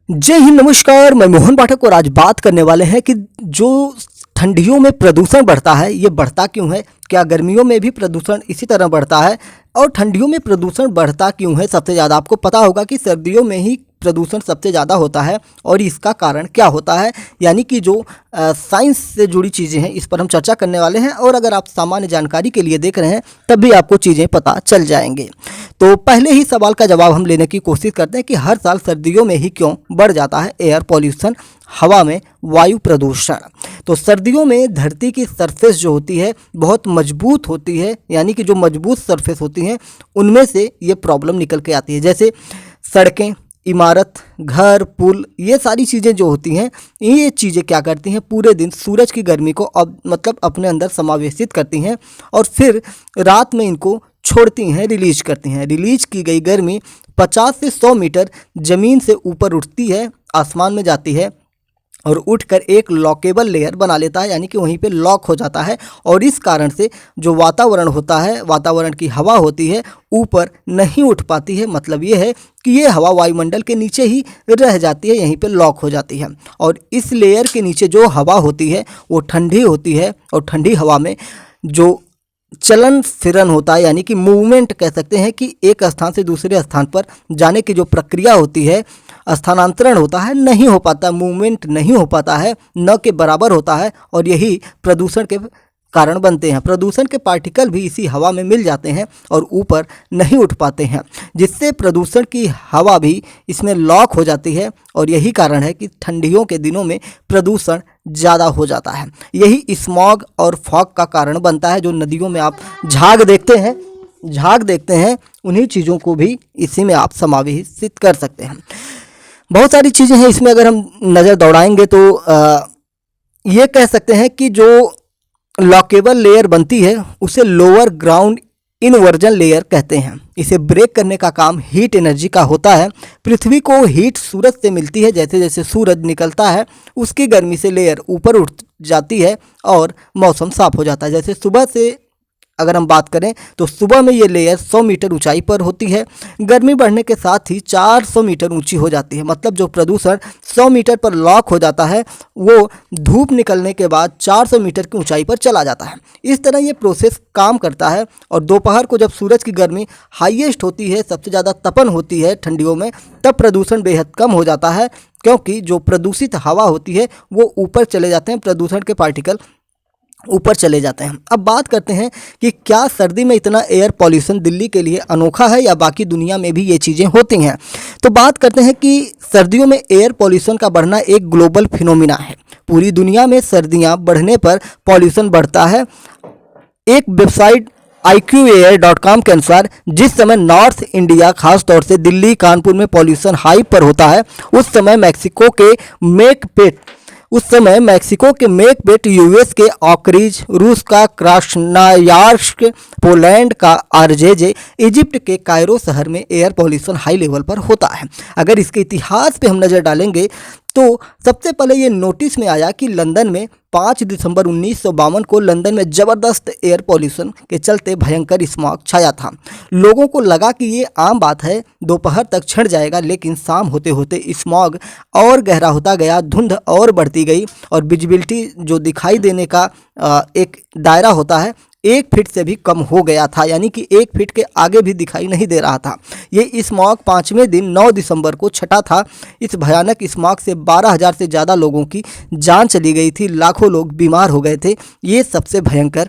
जय हिंद, नमस्कार। मैं मोहन पाठक और आज बात करने वाले हैं कि जो ठंडियों में प्रदूषण बढ़ता है ये बढ़ता क्यों है। क्या गर्मियों में भी प्रदूषण इसी तरह बढ़ता है और ठंडियों में प्रदूषण बढ़ता क्यों है। सबसे ज़्यादा आपको पता होगा कि सर्दियों में ही प्रदूषण सबसे ज़्यादा होता है और इसका कारण क्या होता है, यानी कि जो साइंस से जुड़ी चीज़ें हैं इस पर हम चर्चा करने वाले हैं। और अगर आप सामान्य जानकारी के लिए देख रहे हैं तब भी आपको चीज़ें पता चल जाएंगे। तो पहले ही सवाल का जवाब हम लेने की कोशिश करते हैं कि हर साल सर्दियों में ही क्यों बढ़ जाता है एयर पॉल्यूशन, हवा में वायु प्रदूषण। तो सर्दियों में धरती की सरफेस जो होती है बहुत मजबूत होती है, यानी कि जो मजबूत सरफेस होती हैं उनमें से ये प्रॉब्लम निकल के आती है। जैसे सड़कें, इमारत, घर, पुल, ये सारी चीज़ें जो होती हैं ये चीज़ें क्या करती हैं, पूरे दिन सूरज की गर्मी को मतलब अपने अंदर समावेशित करती हैं और फिर रात में इनको छोड़ती हैं, रिलीज करती हैं। रिलीज की गई गर्मी 50 से 100 मीटर ज़मीन से ऊपर उठती है, आसमान में जाती है और उठकर एक लॉकेबल लेयर बना लेता है, यानी कि वहीं पे लॉक हो जाता है। और इस कारण से जो वातावरण होता है, वातावरण की हवा होती है, ऊपर नहीं उठ पाती है। मतलब ये है कि ये हवा वायुमंडल के नीचे ही रह जाती है, यहीं पे लॉक हो जाती है। और इस लेयर के नीचे जो हवा होती है वो ठंडी होती है और ठंडी हवा में जो चलन फिरन होता है, यानी कि मूवमेंट कह सकते हैं कि एक स्थान से दूसरे स्थान पर जाने की जो प्रक्रिया होती है, स्थानांतरण होता है, नहीं हो पाता, मूवमेंट नहीं हो पाता है, न के बराबर होता है। और यही प्रदूषण के कारण बनते हैं। प्रदूषण के पार्टिकल भी इसी हवा में मिल जाते हैं और ऊपर नहीं उठ पाते हैं, जिससे प्रदूषण की हवा भी इसमें लॉक हो जाती है। और यही कारण है कि ठंडियों के दिनों में प्रदूषण ज़्यादा हो जाता है। यही स्मॉग और फॉग का कारण बनता है। जो नदियों में आप झाग देखते हैं उन्हीं चीज़ों को भी इसी में आप समावेशित कर सकते हैं। बहुत सारी चीज़ें हैं इसमें, अगर हम नज़र दौड़ाएंगे तो ये कह सकते हैं कि जो लॉकेबल लेयर बनती है उसे लोअर ग्राउंड इनवर्जन लेयर कहते हैं। इसे ब्रेक करने का काम हीट एनर्जी का होता है। पृथ्वी को हीट सूरज से मिलती है, जैसे जैसे सूरज निकलता है उसकी गर्मी से लेयर ऊपर उठ जाती है और मौसम साफ हो जाता है। जैसे सुबह से अगर हम बात करें तो सुबह में ये लेयर 100 मीटर ऊंचाई पर होती है, गर्मी बढ़ने के साथ ही 400 मीटर ऊंची हो जाती है। मतलब जो प्रदूषण 100 मीटर पर लॉक हो जाता है वो धूप निकलने के बाद 400 मीटर की ऊंचाई पर चला जाता है। इस तरह ये प्रोसेस काम करता है। और दोपहर को जब सूरज की गर्मी हाईएस्ट होती है, सबसे ज़्यादा तपन होती है ठंडियों में, तब प्रदूषण बेहद कम हो जाता है, क्योंकि जो प्रदूषित हवा होती है वो ऊपर चले जाते हैं, प्रदूषण के पार्टिकल ऊपर चले जाते हैं। अब बात करते हैं कि क्या सर्दी में इतना एयर पॉल्यूशन दिल्ली के लिए अनोखा है या बाकी दुनिया में भी ये चीज़ें होती हैं। तो बात करते हैं कि सर्दियों में एयर पॉल्यूशन का बढ़ना एक ग्लोबल फिनोमिना है। पूरी दुनिया में सर्दियां बढ़ने पर पॉल्यूशन बढ़ता है। एक वेबसाइट iqair.com के अनुसार जिस समय नॉर्थ इंडिया, खास तौर से दिल्ली, कानपुर में पॉल्यूशन हाई पर होता है, उस समय मैक्सिको के मेकपेट, यूएस के ऑकरिज, रूस का क्रास्नोयार्स्क, पोलैंड का आरजेजे, इजिप्ट के कायरो शहर में एयर पॉल्यूशन हाई लेवल पर होता है। अगर इसके इतिहास पे हम नज़र डालेंगे तो सबसे पहले ये नोटिस में आया कि लंदन में 5 दिसंबर 1952 को लंदन में ज़बरदस्त एयर पॉल्यूशन के चलते भयंकर स्मॉग छाया था। लोगों को लगा कि ये आम बात है, दोपहर तक छिड़ जाएगा, लेकिन शाम होते होते स्मॉग और गहरा होता गया, धुंध और बढ़ती गई और विजिबिलिटी जो दिखाई देने का एक दायरा होता है 1 फीट से भी कम हो गया था, यानी कि 1 फीट के आगे भी दिखाई नहीं दे रहा था। ये स्मॉग 5वें दिन 9 दिसंबर को छटा था। इस भयानक स्मॉग से 12,000 से ज़्यादा लोगों की जान चली गई थी, लाखों लोग बीमार हो गए थे। ये सबसे भयंकर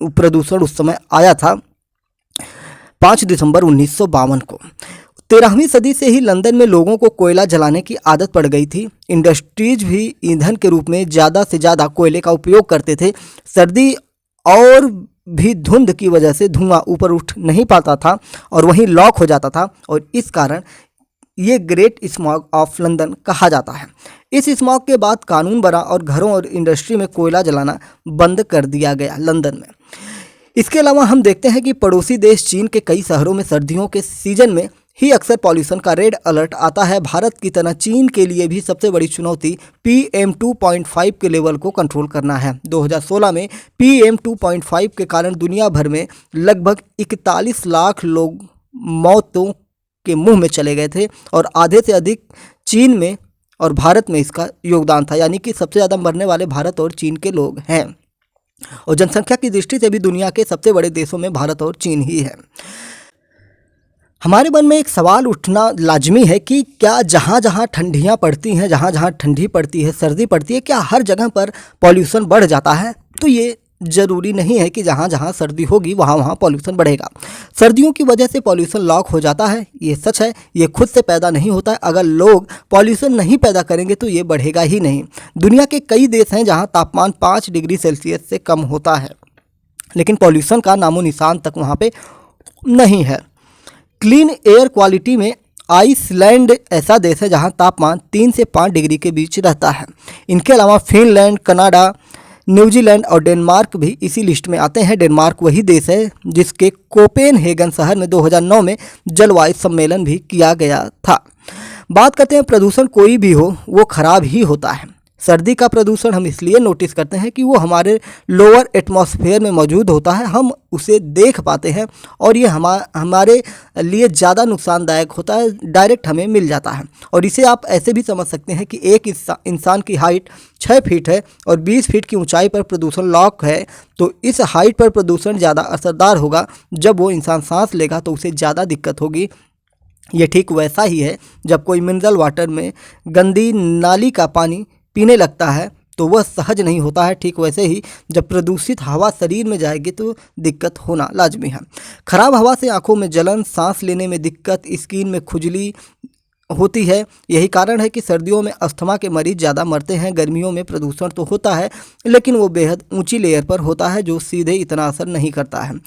प्रदूषण उस समय आया था 5 दिसंबर 1952 को। 13वीं सदी से ही लंदन में लोगों को कोयला जलाने की आदत पड़ गई थी। इंडस्ट्रीज भी ईंधन के रूप में ज़्यादा से ज़्यादा कोयले का उपयोग करते थे। सर्दी और भी धुंध की वजह से धुआं ऊपर उठ नहीं पाता था और वहीं लॉक हो जाता था, और इस कारण ये ग्रेट स्मॉग ऑफ लंदन कहा जाता है। इस स्मॉग के बाद कानून बना और घरों और इंडस्ट्री में कोयला जलाना बंद कर दिया गया लंदन में। इसके अलावा हम देखते हैं कि पड़ोसी देश चीन के कई शहरों में सर्दियों के सीजन में ही अक्सर पॉल्यूशन का रेड अलर्ट आता है। भारत की तरह चीन के लिए भी सबसे बड़ी चुनौती PM 2.5 के लेवल को कंट्रोल करना है। 2016 में PM 2.5 के कारण दुनिया भर में लगभग 41 लाख लोग मौतों के मुंह में चले गए थे और आधे से अधिक चीन में और भारत में इसका योगदान था, यानी कि सबसे ज़्यादा मरने वाले भारत और चीन के लोग हैं। और जनसंख्या की दृष्टि से भी दुनिया के सबसे बड़े देशों में भारत और चीन ही है। हमारे मन में एक सवाल उठना लाजमी है कि क्या जहाँ जहाँ ठंडियाँ पड़ती हैं, जहाँ जहाँ ठंडी पड़ती है, सर्दी पड़ती है, क्या हर जगह पर पॉल्यूशन बढ़ जाता है? तो ये ज़रूरी नहीं है कि जहाँ जहाँ सर्दी होगी वहाँ वहाँ पॉल्यूशन बढ़ेगा। सर्दियों की वजह से पॉल्यूशन लॉक हो जाता है, ये सच है। ये खुद से पैदा नहीं होता है। अगर लोग पॉल्यूशन नहीं पैदा करेंगे तो ये बढ़ेगा ही नहीं। दुनिया के कई देश हैं जहाँ तापमान 5 डिग्री सेल्सियस से कम होता है, लेकिन पॉल्यूशन का नामो निशान तक वहाँ पे नहीं है। क्लीन एयर क्वालिटी में आइसलैंड ऐसा देश है जहां तापमान 3 से 5 डिग्री के बीच रहता है। इनके अलावा फिनलैंड, कनाडा, न्यूजीलैंड और डेनमार्क भी इसी लिस्ट में आते हैं। डेनमार्क वही देश है जिसके कोपेनहेगन शहर में 2009 में जलवायु सम्मेलन भी किया गया था। बात करते हैं प्रदूषण, कोई भी हो वो खराब ही होता है। सर्दी का प्रदूषण हम इसलिए नोटिस करते हैं कि वो हमारे लोअर एटमॉस्फेयर में मौजूद होता है, हम उसे देख पाते हैं और ये हमारे लिए ज़्यादा नुकसानदायक होता है, डायरेक्ट हमें मिल जाता है। और इसे आप ऐसे भी समझ सकते हैं कि एक इंसान की हाइट 6 फीट है और 20 फीट की ऊंचाई पर प्रदूषण लॉक है, तो इस हाइट पर प्रदूषण ज़्यादा असरदार होगा। जब वो इंसान सांस लेगा तो उसे ज़्यादा दिक्कत होगी। ये ठीक वैसा ही है जब कोई मिनरल वाटर में गंदी नाली का पानी पीने लगता है तो वह सहज नहीं होता है। ठीक वैसे ही जब प्रदूषित हवा शरीर में जाएगी तो दिक्कत होना लाजमी है। खराब हवा से आंखों में जलन, सांस लेने में दिक्कत, स्किन में खुजली होती है। यही कारण है कि सर्दियों में अस्थमा के मरीज ज़्यादा मरते हैं। गर्मियों में प्रदूषण तो होता है लेकिन वो बेहद ऊंची लेयर पर होता है जो सीधे इतना असर नहीं करता है।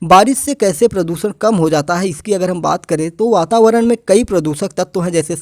बारिश से कैसे प्रदूषण कम हो जाता है, इसकी अगर हम बात करें तो वातावरण में कई प्रदूषक तत्व हैं, जैसे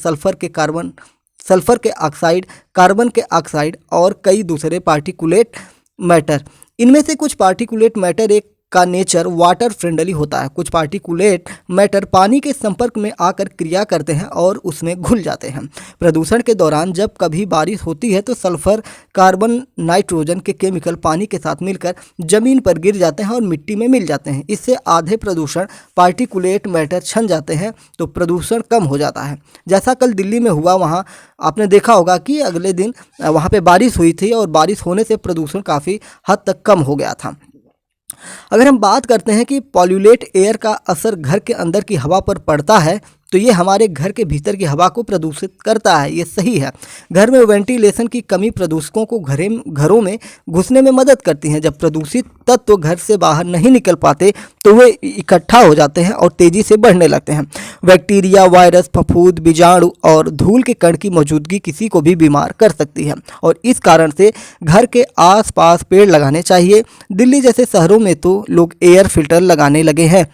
सल्फर के ऑक्साइड, कार्बन के ऑक्साइड और कई दूसरे पार्टिकुलेट मैटर। इनमें से कुछ पार्टिकुलेट मैटर एक का नेचर वाटर फ्रेंडली होता है। कुछ पार्टिकुलेट मैटर पानी के संपर्क में आकर क्रिया करते हैं और उसमें घुल जाते हैं। प्रदूषण के दौरान जब कभी बारिश होती है तो सल्फर, कार्बन, नाइट्रोजन के केमिकल पानी के साथ मिलकर जमीन पर गिर जाते हैं और मिट्टी में मिल जाते हैं। इससे आधे प्रदूषण पार्टिकुलेट मैटर छन जाते हैं तो प्रदूषण कम हो जाता है। जैसा कल दिल्ली में हुआ, वहाँ आपने देखा होगा कि अगले दिन वहाँ पे बारिश हुई थी और बारिश होने से प्रदूषण काफ़ी हद तक कम हो गया था। अगर हम बात करते हैं कि पॉल्यूलेट एयर का असर घर के अंदर की हवा पर पड़ता है तो ये हमारे घर के भीतर की हवा को प्रदूषित करता है, ये सही है। घर में वेंटिलेशन की कमी प्रदूषकों को घरों में घुसने में मदद करती है। जब प्रदूषित तत्व घर से बाहर नहीं निकल पाते तो वे इकट्ठा हो जाते हैं और तेज़ी से बढ़ने लगते हैं। बैक्टीरिया, वायरस, फफूंद, बीजाणु और धूल के कण की मौजूदगी किसी को भी बीमार कर सकती है और इस कारण से घर के आसपास पेड़ लगाने चाहिए। दिल्ली जैसे शहरों में तो लोग एयर फिल्टर लगाने लगे हैं।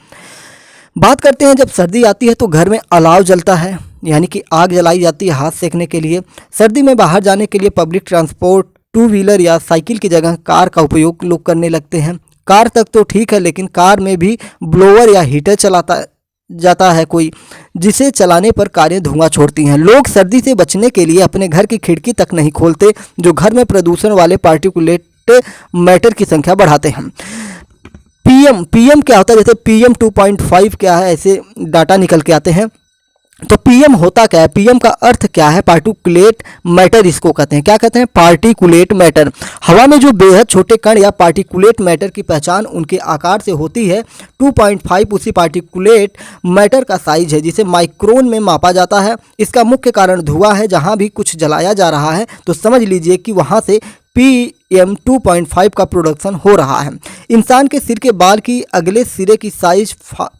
बात करते हैं जब सर्दी आती है तो घर में अलाव जलता है, यानी कि आग जलाई जाती है हाथ सेकने के लिए। सर्दी में बाहर जाने के लिए पब्लिक ट्रांसपोर्ट, 2 व्हीलर या साइकिल की जगह कार का उपयोग लोग करने लगते हैं। कार तक तो ठीक है, लेकिन कार में भी ब्लोअर या हीटर चलाता जाता है कोई, जिसे चलाने पर कारें धुआं छोड़ती हैं। लोग सर्दी से बचने के लिए अपने घर की खिड़की तक नहीं खोलते, जो घर में प्रदूषण वाले पार्टिकुलेट मैटर की संख्या बढ़ाते हैं। पीएम क्या होता है, जैसे PM 2.5 क्या है, ऐसे डाटा निकल के आते हैं। तो पीएम होता क्या है, पीएम का अर्थ क्या है? पार्टिकुलेट मैटर इसको कहते हैं। क्या कहते हैं? Particulate matter. हवा में जो बेहद छोटे कण या पार्टिकुलेट मैटर की पहचान उनके आकार से होती है। 2.5 उसी पार्टिकुलेट मैटर का साइज है जिसे माइक्रोन में मापा जाता है। इसका मुख्य कारण धुआं है। जहां भी कुछ जलाया जा रहा है तो समझ लीजिए कि वहां से PM 2.5 का प्रोडक्शन हो रहा है। इंसान के सिर के बाल की अगले सिरे की साइज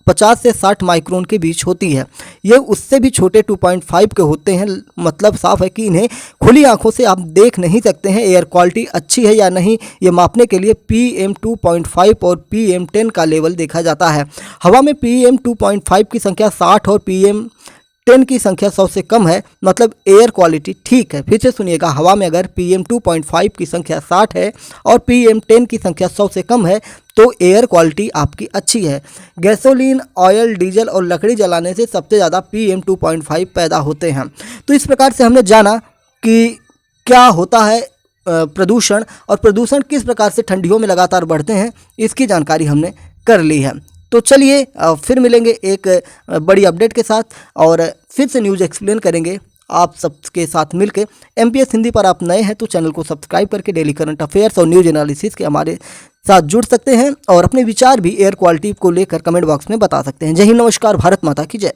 50 से 60 माइक्रोन के बीच होती है। ये उससे भी छोटे 2.5 के होते हैं। मतलब साफ है कि इन्हें खुली आंखों से आप देख नहीं सकते हैं। एयर क्वालिटी अच्छी है या नहीं ये मापने के लिए PM 2.5 और PM 10 का लेवल देखा जाता है। हवा में PM 2.5 की संख्या 60 और PM 10 की संख्या 100 से कम है, मतलब एयर क्वालिटी ठीक है। फिर से सुनिएगा, हवा में अगर PM 2.5 की संख्या 60 है और PM 10 की संख्या 100 से कम है तो एयर क्वालिटी आपकी अच्छी है। गैसोलीन, ऑयल, डीजल और लकड़ी जलाने से सबसे ज़्यादा PM 2.5 पैदा होते हैं। तो इस प्रकार से हमने जाना कि क्या होता है प्रदूषण और प्रदूषण किस प्रकार से ठंडियों में लगातार बढ़ते हैं, इसकी जानकारी हमने कर ली है। तो चलिए फिर मिलेंगे एक बड़ी अपडेट के साथ और फिर से न्यूज़ एक्सप्लेन करेंगे आप सबके साथ मिलकर MPS हिंदी पर आप नए हैं तो चैनल को सब्सक्राइब करके डेली करंट अफेयर्स और न्यूज एनालिसिस के हमारे साथ जुड़ सकते हैं और अपने विचार भी एयर क्वालिटी को लेकर कमेंट बॉक्स में बता सकते हैं। जय हिंद, नमस्कार, भारत माता की जय।